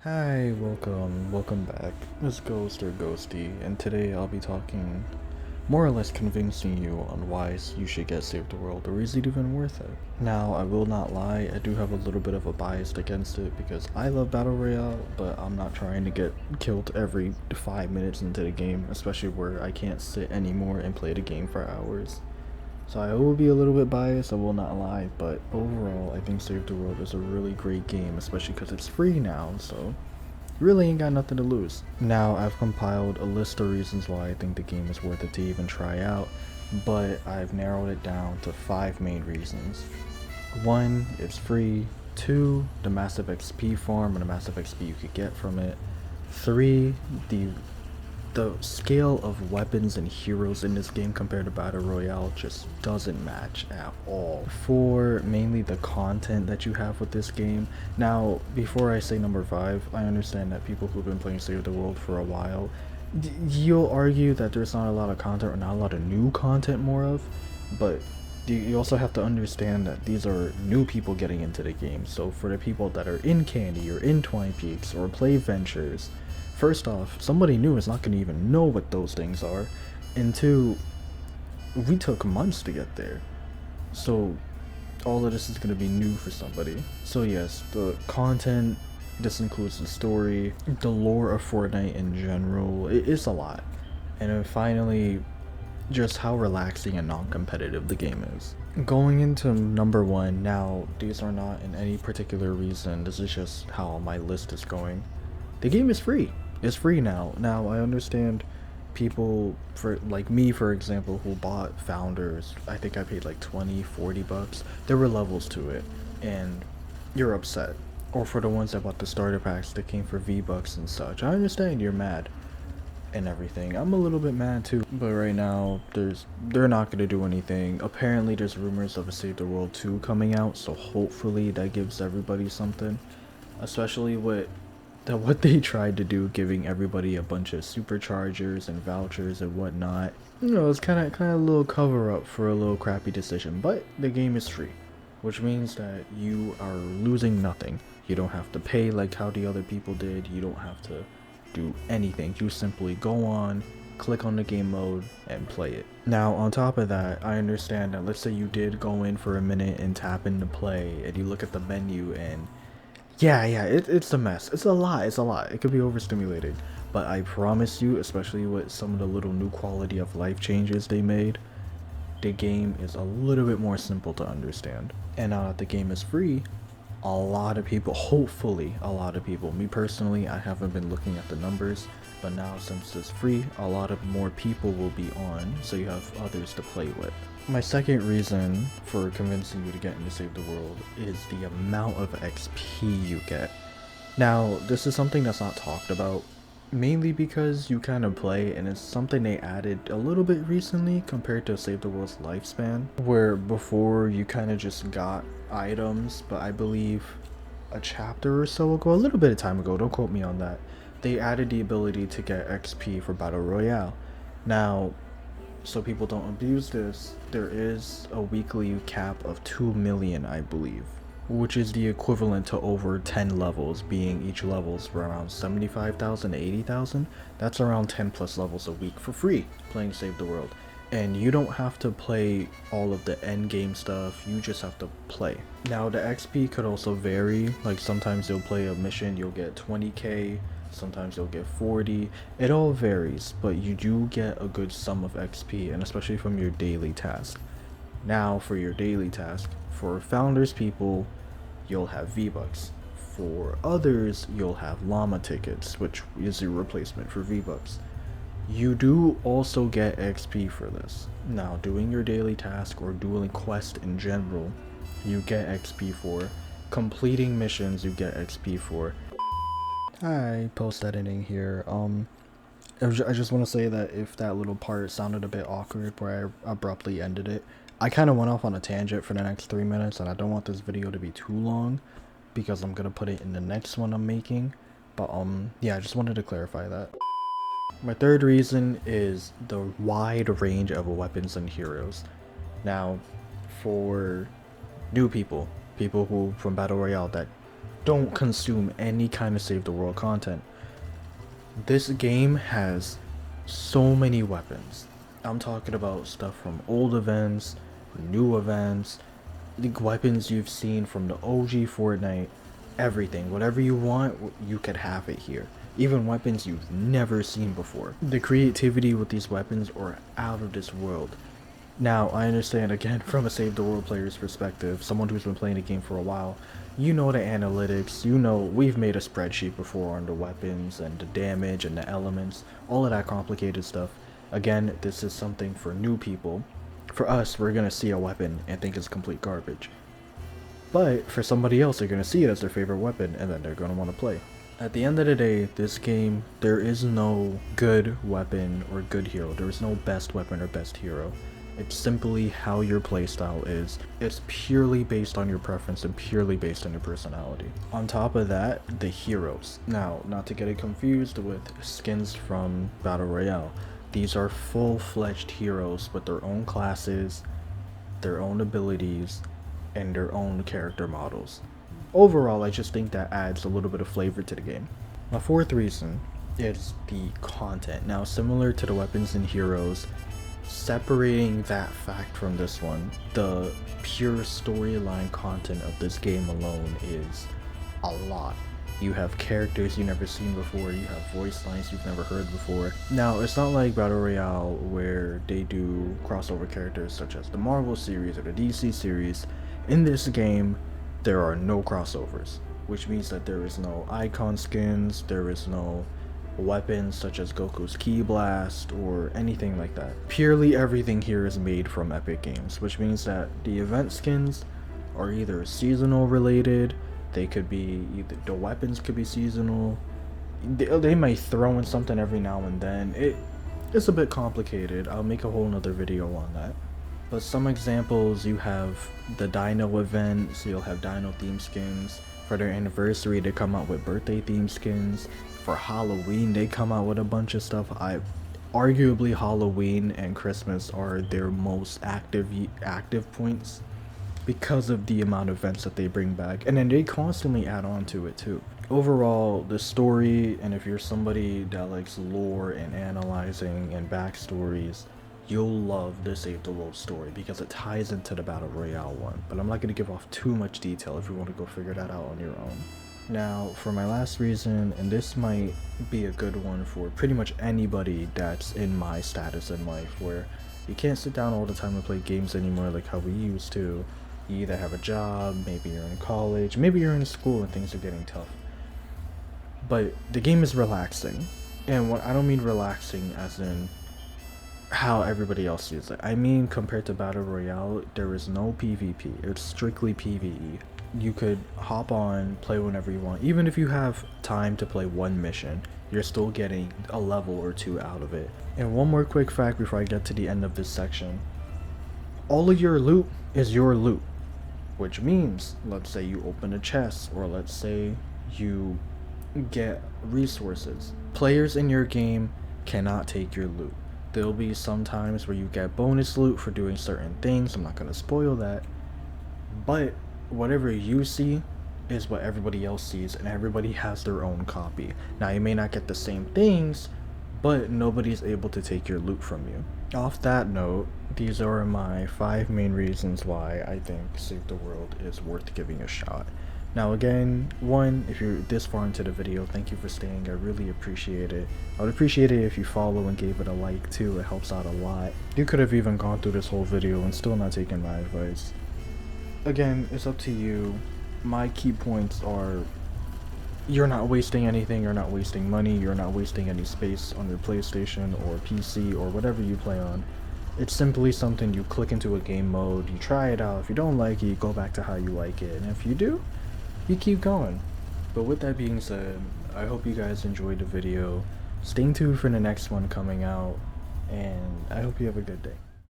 Hi, welcome back. It's Ghost or Ghosty, and today I'll be talking more or less convincing you on why you should get Save the World, or is it even worth it? Now, I will not lie, I do have a little bit of a bias against it because I love Battle Royale, but I'm not trying to get killed every 5 minutes into the game, especially where I can't sit anymore and play the game for hours. So I will be a little bit biased, I will not lie, but overall, I think Save the World is a really great game, especially because it's free now, so really ain't got nothing to lose. Now, I've compiled a list of reasons why I think the game is worth it to even try out, but I've narrowed it down to 5 main reasons. One, it's free. Two, the massive XP farm and the massive XP you could get from it. Three, the scale of weapons and heroes in this game compared to Battle Royale just doesn't match at all. For mainly the content that you have with this game. Now, before I say number 5, I understand that people who've been playing Save the World for a while, you'll argue that there's not a lot of content or not a lot of new content more of, but you also have to understand that these are new people getting into the game. So for the people that are in Candy or in Twine Peaks or play Ventures, first off, somebody new is not going to even know what those things are. And two, we took months to get there. So all of this is going to be new for somebody. So yes, the content, this includes the story, the lore of Fortnite in general, it's a lot. And then finally, just how relaxing and non-competitive the game is. Going into number 1, now these are not in any particular reason, this is just how my list is going. The game is free. It's free now. Now I understand people for like me for example who bought Founders, I think I paid like 20-40 bucks. There were levels to it and you're upset. Or for the ones that bought the starter packs that came for V-Bucks and such. I understand you're mad and everything. I'm a little bit mad too, but right now they're not gonna do anything. Apparently there's rumors of a Save the World 2 coming out, so hopefully that gives everybody something, especially with what they tried to do, giving everybody a bunch of superchargers and vouchers and whatnot. It's kind of a little cover up for a little crappy decision, but the game is free, which means that you are losing nothing. You don't have to pay like how the other people did. You don't have to do anything. You simply go on, click on the game mode, and play it. Now, on top of that, I understand that let's say you did go in for a minute and tap into play, and you look at the menu and it's a mess. It's a lot. It could be overstimulated. But I promise you, especially with some of the little new quality of life changes they made, the game is a little bit more simple to understand. And now that the game is free, a lot of people, hopefully a lot of people, me personally, I haven't been looking at the numbers, but now since it's free, a lot of more people will be on, so you have others to play with. My second reason for convincing you to get into Save the World is the amount of XP you get. Now, this is something that's not talked about, mainly because you kind of play and it's something they added a little bit recently compared to Save the World's lifespan, where before you kind of just got items, but I believe a chapter or so ago, a little bit of time ago, don't quote me on that, they added the ability to get XP for Battle Royale. Now, so people don't abuse this, there is a weekly cap of 2 million, I believe, which is the equivalent to over 10 levels, being each level's around 75,000 to 80,000. That's around 10 plus levels a week for free playing Save the World. And you don't have to play all of the end game stuff, you just have to play. Now the XP could also vary, like sometimes you'll play a mission, you'll get 20k, sometimes you'll get 40. It all varies, but you do get a good sum of XP, and especially from your daily task. Now for your daily task, for Founders people, you'll have V-Bucks. For others, you'll have llama tickets, which is your replacement for V-Bucks. You do also get XP for this. Now, doing your daily task or doing quest in general, you get XP for. Completing missions, you get XP for. Hi, post editing here. I just want to say that if that little part sounded a bit awkward where I abruptly ended it, I kind of went off on a tangent for the next 3 minutes, and I don't want this video to be too long because I'm gonna put it in the next one I'm making. But yeah, I just wanted to clarify that. My third reason is the wide range of weapons and heroes. Now, for new people, people who from Battle Royale that don't consume any kind of Save the World content. This game has so many weapons. I'm talking about stuff from old events, new events, the weapons you've seen from the OG Fortnite, everything. Whatever you want, you could have it here. Even weapons you've never seen before. The creativity with these weapons are out of this world. Now, I understand, again, from a Save the World player's perspective, someone who's been playing the game for a while, you know the analytics, you know we've made a spreadsheet before on the weapons and the damage and the elements, all of that complicated stuff. Again, this is something for new people. For us, we're gonna see a weapon and think it's complete garbage. But for somebody else, they're gonna see it as their favorite weapon and then they're gonna want to play. At the end of the day, this game, there is no good weapon or good hero. There is no best weapon or best hero. It's simply how your playstyle is. It's purely based on your preference and purely based on your personality. On top of that, the heroes. Now, not to get it confused with skins from Battle Royale. These are full-fledged heroes with their own classes, their own abilities, and their own character models. Overall, I just think that adds a little bit of flavor to the game. My fourth reason is the content. Now, similar to the weapons and heroes, separating that fact from this one, the pure storyline content of this game alone is a lot. You have characters you've never seen before, you have voice lines you've never heard before. Now, it's not like Battle Royale where they do crossover characters such as the Marvel series or the DC series. In this game, there are no crossovers, which means that there is no icon skins, there is no weapons such as Goku's Ki Blast or anything like that. Purely everything here is made from Epic Games, which means that the event skins are either seasonal related, they could be either, the weapons could be seasonal, they might throw in something every now and then. It's a bit complicated. I'll make a whole nother video on that. But some examples, you have the Dino event, so you'll have Dino theme skins. For their anniversary, they come out with birthday theme skins. For Halloween, they come out with a bunch of stuff. Arguably Halloween and Christmas are their most active points because of the amount of events that they bring back, and then they constantly add on to it too. Overall, the story, and if you're somebody that likes lore and analyzing and backstories, you'll love the Save the World story because it ties into the Battle Royale one. But I'm not going to give off too much detail if you want to go figure that out on your own. Now, for my last reason, and this might be a good one for pretty much anybody that's in my status in life, where you can't sit down all the time and play games anymore like how we used to. You either have a job, maybe you're in college, maybe you're in school and things are getting tough. But the game is relaxing. And what I don't mean relaxing as in how everybody else sees it. I mean, compared to Battle Royale, there is no PvP. It's strictly PvE. You could hop on, play whenever you want. Even if you have time to play one mission, you're still getting a level or two out of it. And one more quick fact before I get to the end of this section. All of your loot is your loot. Which means, let's say you open a chest, or let's say you get resources. Players in your game cannot take your loot. There'll be some times where you get bonus loot for doing certain things. I'm not going to spoil that. But whatever you see is what everybody else sees, and everybody has their own copy. Now, you may not get the same things, but nobody's able to take your loot from you. Off that note, these are my 5 main reasons why I think Save the World is worth giving a shot. Now again, one, if you're this far into the video, thank you for staying. I really appreciate it. I would appreciate it if you follow and gave it a like too. It helps out a lot. You could have even gone through this whole video and still not taken my advice. Again, it's up to you. My key points are: you're not wasting anything, you're not wasting money, you're not wasting any space on your PlayStation or PC or whatever you play on. It's simply something you click into a game mode, you try it out. If you don't like it, you go back to how you like it, and if you do, you keep going. But with that being said, I hope you guys enjoyed the video. Stay tuned for the next one coming out, and I hope you have a good day.